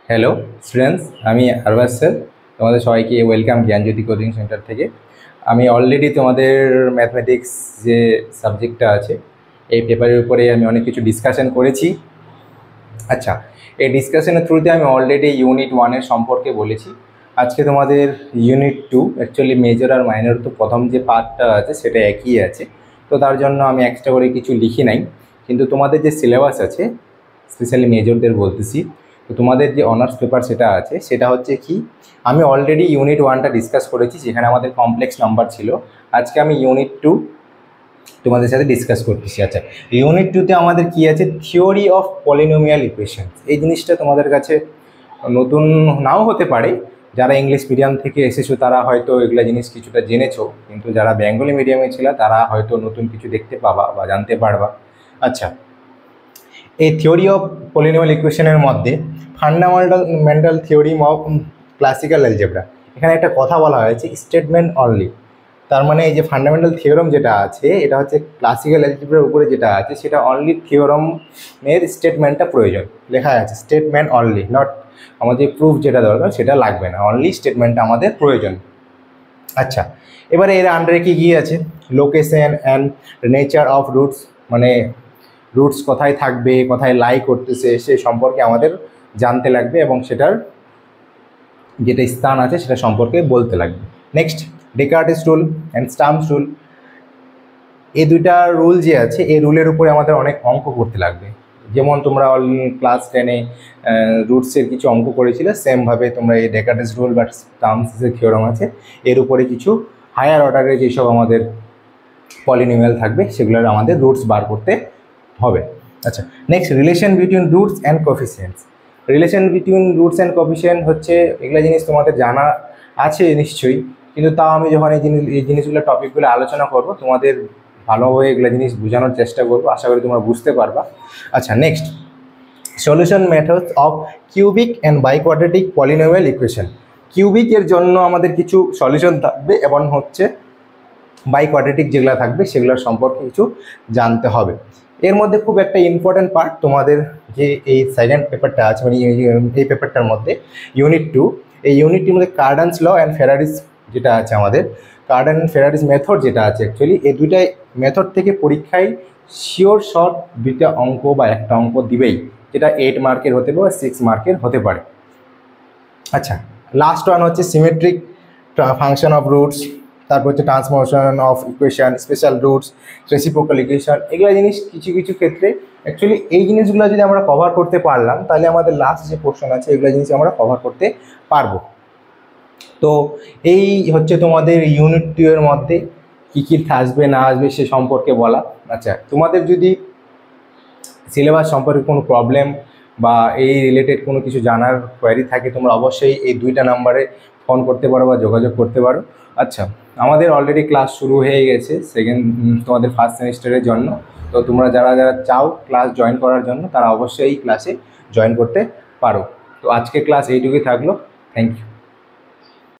Hello students, আমি Arbaaz sir. তোমাদের সবাইকে ওয়েলকাম জ্ঞানজ্যোতি কোচিং সেন্টার থেকে। আমি অলরেডি তোমাদের ম্যাথমেটিক্স যে সাবজেক্টটা আছে এই পেপারের উপরে আমি অনেক কিছু ডিসকাশন করেছি। আচ্ছা, এই ডিসকাশনের থ্রুতে আমি অলরেডি ইউনিট 1-এর সম্পর্কে বলেছি। আজকে তোমাদের ইউনিট 2, অ্যাকচুয়ালি মেজর আর মাইনর তো প্রথম যে পার্টটা আছে সেটা একই আছে, তো তার জন্য আমি এক্সট্রা করে কিছু লিখি নাই। কিন্তু তোমাদের যে সিলেবাস আছে, স্পেশালি মেজরদের বলতেছি, তো তোমাদের যে অনার্স পেপার সেটা আছে, সেটা হচ্ছে কি, আমি অলরেডি ইউনিট 1টা ডিসকাস করেছি, যেখানে আমাদের কমপ্লেক্স নাম্বার ছিল। আজকে আমি ইউনিট 2 তোমাদের সাথে ডিসকাস করতেছি। আচ্ছা, ইউনিট 2তে আমাদের কি আছে, থিওরি অফ পলিনোমিয়াল ইকুয়েশন। এই জিনিসটা তোমাদের কাছে নতুন নাও হতে পারে। যারা ইংলিশ মিডিয়াম থেকে এসেছো তারা হয়তো এগুলো জিনিস কিছুটা জেনেছো, কিন্তু যারা বেঙ্গলি মিডিয়ামে ছিল তারা হয়তো নতুন কিছু দেখতে পাবা বা জানতে পারবা। আচ্ছা, এই থিওরি অফ পলিনোমিয়াল ইকুয়েশনের মধ্যে fundamental theorem of classical algebra, এখানে একটা কথা বলা হয়েছে স্টেটমেন্ট অনলি। তার মানে এই যে ফান্ডামেন্টাল থিওরাম যেটা আছে, এটা হচ্ছে ক্লাসিক্যাল অ্যালজেব্রার উপরে যেটা আছে, সেটা অনলি থিওরামের স্টেটমেন্টটা প্রয়োজন। লেখা আছে স্টেটমেন্ট অনলি, নট আমাদের প্রুফ যেটা দরকার সেটা লাগবে না, অনলি স্টেটমেন্টটা আমাদের প্রয়োজন। আচ্ছা, এবারে এর আন্ডারে কি আছে, location and nature of roots, মানে রুটস কোথায় থাকবে, কোথায় লাই করতেছে সে সম্পর্কে আমাদের জানতে লাগবে, এবং সেটার যেটা স্থান আছে সেটা সম্পর্কে বলতে লাগবে। Next, Descartes rule and Sturm's rule, এই দুইটা রুল যে আছে, এই রুলের উপরে আমাদের অনেক অঙ্ক করতে লাগবে। যেমন তোমরা ক্লাস 10-এ রুটসের কিছু অঙ্ক করেছিলে, সেমভাবে তোমরা এই ডেকার্টিস রুল বা স্টাম্পসের থিওরাম আছে, এর উপরে কিছু হায়ার অর্ডারের যেসব আমাদের পলিনোমিয়াল থাকবে সেগুলোর আমাদের রুটস বার করতে হবে। আচ্ছা, next, relation between roots and coefficients. Relation between roots and coefficient হচ্ছে, এগুলো জিনিস তোমাদের জানা আছে নিশ্চয়ই, কিন্তু তাও আমি যখন এই জিনিসগুলো টপিকগুলো আলোচনা করব, তোমাদের ভালোভাবে এগুলো জিনিস বোঝানোর চেষ্টা করবো, আশা করি তোমরা বুঝতে পারবা। আচ্ছা, next, solution methods of cubic and biquadratic polynomial equation. কিউবিকের জন্য আমাদের কিছু সলিউশন থাকবে, এবং হচ্ছে বাইকোয়াড্রেটিক যেগুলো থাকবে সেগুলোর সম্পর্কে কিছু জানতে হবে। এর মধ্যে খুব একটা ইম্পর্ট্যান্ট পার্ট তোমাদের যে এই সেকেন্ড পেপারটা আছে, মানে এই পেপারটার মধ্যে ইউনিট 2, এই ইউনিটটির মধ্যে কার্ডানস ল অ্যান্ড ফেরারিস যেটা আছে, আমাদের কার্ডান অ্যান্ড ফেরারিস মেথড যেটা আছে, অ্যাকচুয়ালি এই দুইটাই মেথড থেকে পরীক্ষায় শিওর শর্ট দুইটা অঙ্ক বা একটা অঙ্ক দিবেই, যেটা 8 মার্কের হতে পারে বা 6 মার্কের হতে পারে। আচ্ছা, লাস্ট ওয়ান হচ্ছে সিমেট্রিক ফাংশন অফ রুটস, তারপর হচ্ছে transformation of equation, special roots, reciprocal equation. এগুলো জিনিস কিছু কিছু ক্ষেত্রে অ্যাকচুয়ালি এই জিনিসগুলো যদি আমরা কভার করতে পারলাম, তাহলে আমাদের লাস্ট যে পোর্শন আছে এগুলো জিনিস আমরা কভার করতে পারবো। তো এই হচ্ছে তোমাদের ইউনিট 2 এর মধ্যে কী কী আসবে না আসবে সে সম্পর্কে বলা। আচ্ছা, তোমাদের যদি সিলেবাস সম্পর্কে কোনো প্রবলেম বা এই রিলেটেড কোনো কিছু জানার কোয়ারি থাকে, তোমরা অবশ্যই এই 2টা নাম্বারে ফোন করতে পারো বা যোগাযোগ করতে পারো। আচ্ছা, আমাদের অলরেডি ক্লাস শুরু হয়ে গেছে তোমাদের ফার্স্ট সেমিস্টারের জন্য। তো তোমরা যারা যারা চাও ক্লাস জয়েন করার জন্য, তারা অবশ্যই এই ক্লাসে জয়েন করতে পারো। তো আজকে ক্লাস এইটুকুই থাকলো। Thank you.